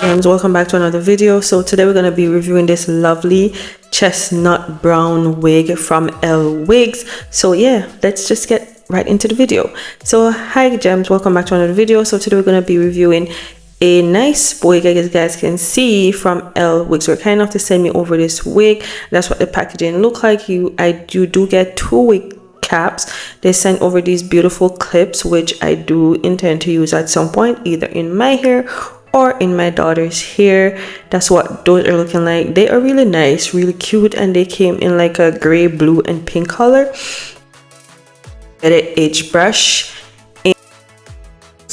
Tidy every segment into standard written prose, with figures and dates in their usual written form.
And welcome back to another video. So today we're going to be reviewing this lovely chestnut brown wig from Lwigs. So yeah, let's just get right into the video. So hi gems, welcome back to another video. So today we're going to be reviewing a nice wig, as you guys can see, from Lwigs. We're kind enough to send me over this wig. That's what the packaging look like. You do get 2 wig caps. They sent over these beautiful clips, which I do intend to use at some point, either in my hair or in my daughter's hair. That's what those are looking like. They are really nice, really cute, and they came in like a gray, blue, and pink color. Get an edge brush, and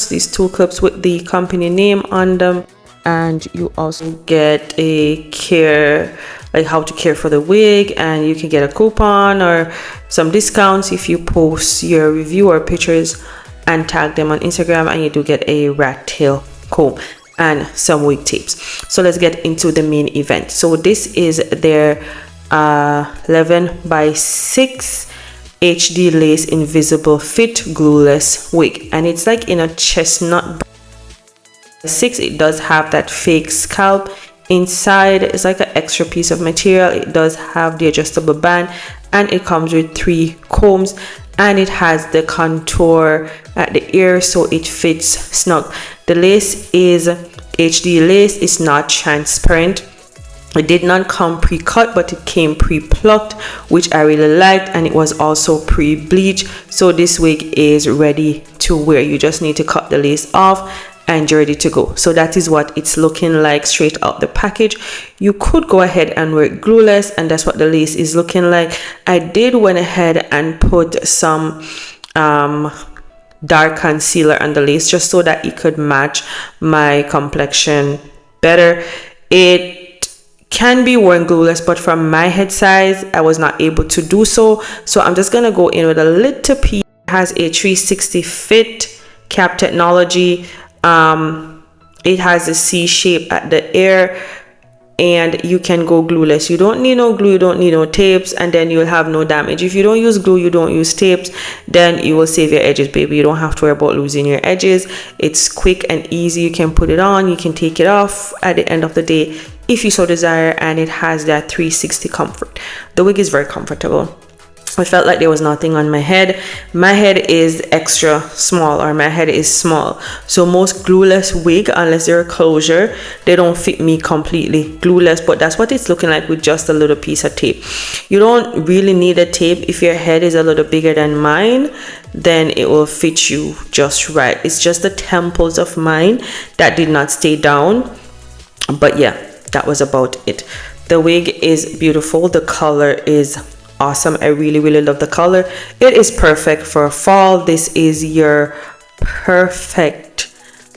these 2 clips with the company name on them, and you also get a care, like how to care for the wig, and you can get a coupon or some discounts if you post your review or pictures and tag them on Instagram, and you do get a rat tail comb and some wig tapes. So let's get into the main event. So this is their 11 by 6 HD lace invisible fit glueless wig, and it's like in a chestnut 6. It does have that fake scalp inside. It's like an extra piece of material. It does have the adjustable band, and it comes with 3 combs, and it has the contour at the ear, so it fits snug. The lace is HD lace. It's not transparent. It did not come pre-cut, but it came pre-plucked, which I really liked, and it was also pre-bleached. So this wig is ready to wear. You just need to cut the lace off and you're ready to go. So that is what it's looking like straight out the package. You could go ahead and wear it glueless, and that's what the lace is looking like. I did went ahead and put some dark concealer on the lace just so that it could match my complexion better. It can be worn glueless, but from my head size I was not able to do so, so I'm just gonna go in with a little piece. It has a 360 fit cap technology. It has a C shape at the ear, and you can go glueless. You don't need no glue, you don't need no tapes, and then you'll have no damage. If you don't use glue, you don't use tapes, then you will save your edges, baby. You don't have to worry about losing your edges. It's quick and easy. You can put it on, you can take it off at the end of the day if you so desire, and it has that 360 comfort. The wig is very comfortable. I felt like there was nothing on my head. My head is extra small, or my head is small, so most glueless wig, unless they're a closure, they don't fit me completely glueless. But that's what it's looking like with just a little piece of tape. You don't really need a tape. If your head is a little bigger than mine, then it will fit you just right. It's just the temples of mine that did not stay down, but yeah, that was about it. The wig is beautiful. The color is awesome. I really love the color. It is perfect for fall. This is your perfect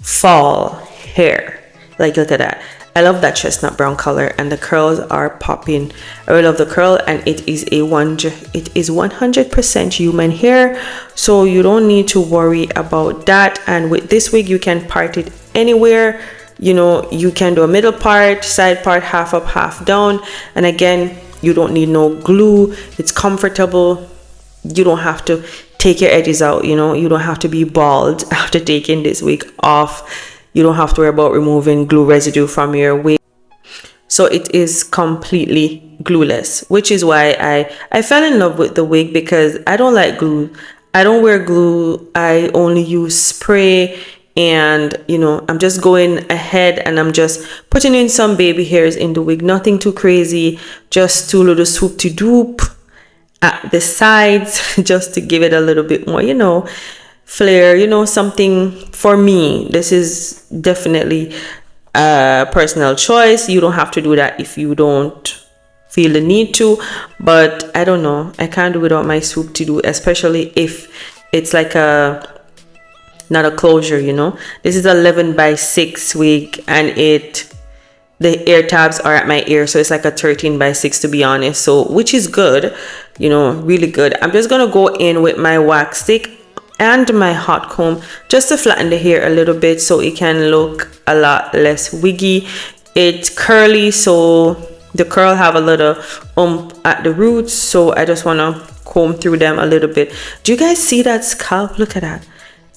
fall hair. Like, look at that. I love that chestnut brown color, and the curls are popping. I really love the curl, and it is 100% human hair, so you don't need to worry about that. And with this wig, you can part it anywhere. You know, you can do a middle part, side part, half up, half down, and again, you don't need no glue. It's comfortable. You don't have to take your edges out, you know. You don't have to be bald after taking this wig off. You don't have to worry about removing glue residue from your wig. So it is completely glueless, which is why I fell in love with the wig, because I don't like glue. I don't wear glue. I only use spray. And you know, I'm just going ahead and I'm just putting in some baby hairs in the wig. Nothing too crazy, just 2 little swoop-de-doop at the sides just to give it a little bit more, you know, flair, you know, something for me. This is definitely a personal choice. You don't have to do that if you don't feel the need to, but I don't know, I can't do without my swoop-de-doo, especially if it's like not a closure, you know. This is 11 by 6 wig, and the ear tabs are at my ear, so it's like a 13 by 6 to be honest, so which is good, you know, really good. I'm just gonna go in with my wax stick and my hot comb just to flatten the hair a little bit so it can look a lot less wiggy. It's curly, so the curl have a little at the roots, so I just want to comb through them a little bit. Do you guys see that scalp? Look at that.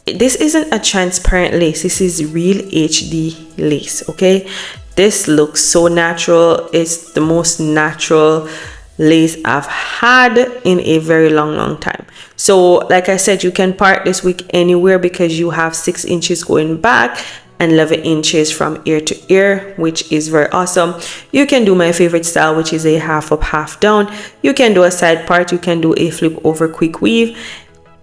this isn't a transparent lace, this is real HD lace. Okay, this looks so natural. It's the most natural lace I've had in a very long time. So like I said, you can part this wig anywhere because you have 6 inches going back and 11 inches from ear to ear, which is very awesome. You can do my favorite style, which is a half up, half down. You can do a side part, you can do a flip over quick weave,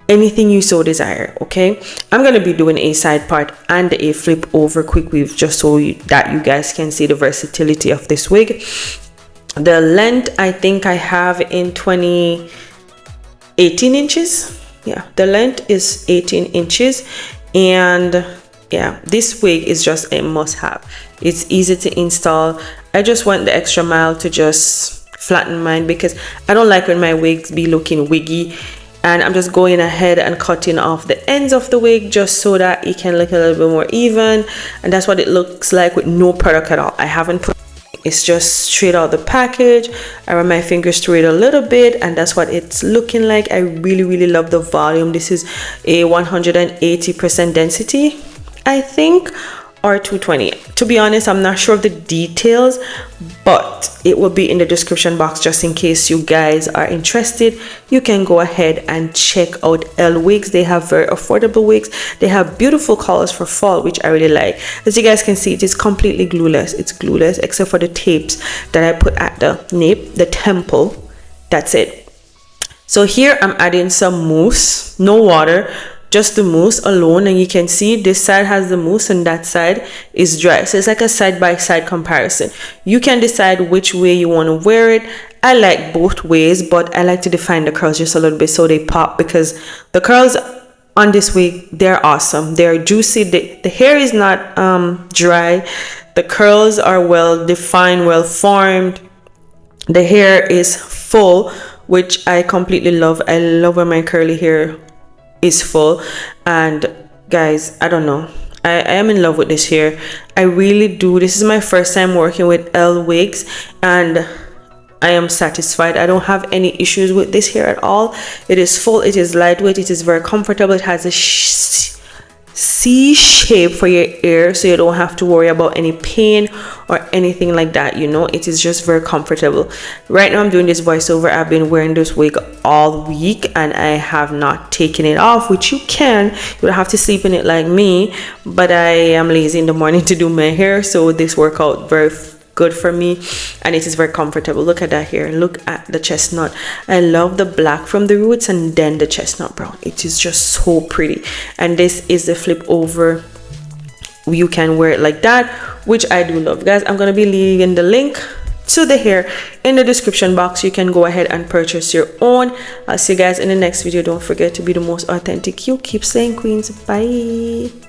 anything you so desire. Okay, I'm gonna be doing a side part and a flip over quick weave just so that you guys can see the versatility of this wig. The length I think I have in 18 inches. Yeah, the length is 18 inches, and yeah, this wig is just a must-have. It's easy to install. I just went the extra mile to just flatten mine because I don't like when my wigs be looking wiggy, and I'm just going ahead and cutting off the ends of the wig just so that it can look a little bit more even, and that's what it looks like with no product at all. I haven't put, it's just straight out the package. I run my fingers through it a little bit, and that's what it's looking like. I really love the volume. This is a 180% density, I think, or 220. To be honest, I'm not sure of the details, but it will be in the description box just in case you guys are interested. You can go ahead and check out Lwigs. They have very affordable wigs. They have beautiful colors for fall, which I really like. As you guys can see, it is completely glueless. It's glueless except for the tapes that I put at the nape, the temple. That's it. So here I'm adding some mousse, no water, just the mousse alone, and you can see this side has the mousse and that side is dry. So it's like a side-by-side comparison. You can decide which way you want to wear it. I like both ways, but I like to define the curls just a little bit so they pop, because the curls on this wig, they're awesome. They're juicy. The hair is not dry. The curls are well defined, well formed. The hair is full, which I completely love. I love when my curly hair is full. And guys, I don't know, I am in love with this hair. I really do. This is my first time working with Lwigs, and I am satisfied. I don't have any issues with this hair at all. It is full, it is lightweight, it is very comfortable. It has a C shape for your ear, so you don't have to worry about any pain or anything like that. You know, it is just very comfortable. Right now I'm doing this voiceover. I've been wearing this wig all week and I have not taken it off, which you can. You don't have to sleep in it like me, but I am lazy in the morning to do my hair, so this workout very good for me, and it is very comfortable. Look at that hair, look at the chestnut. I love the black from the roots and then the chestnut brown. It is just so pretty. And this is the flip over. You can wear it like that, which I do love. Guys, I'm gonna be leaving the link to the hair in the description box. You can go ahead and purchase your own. I'll see you guys in the next video. Don't forget to be the most authentic you. Keep slaying, queens. Bye.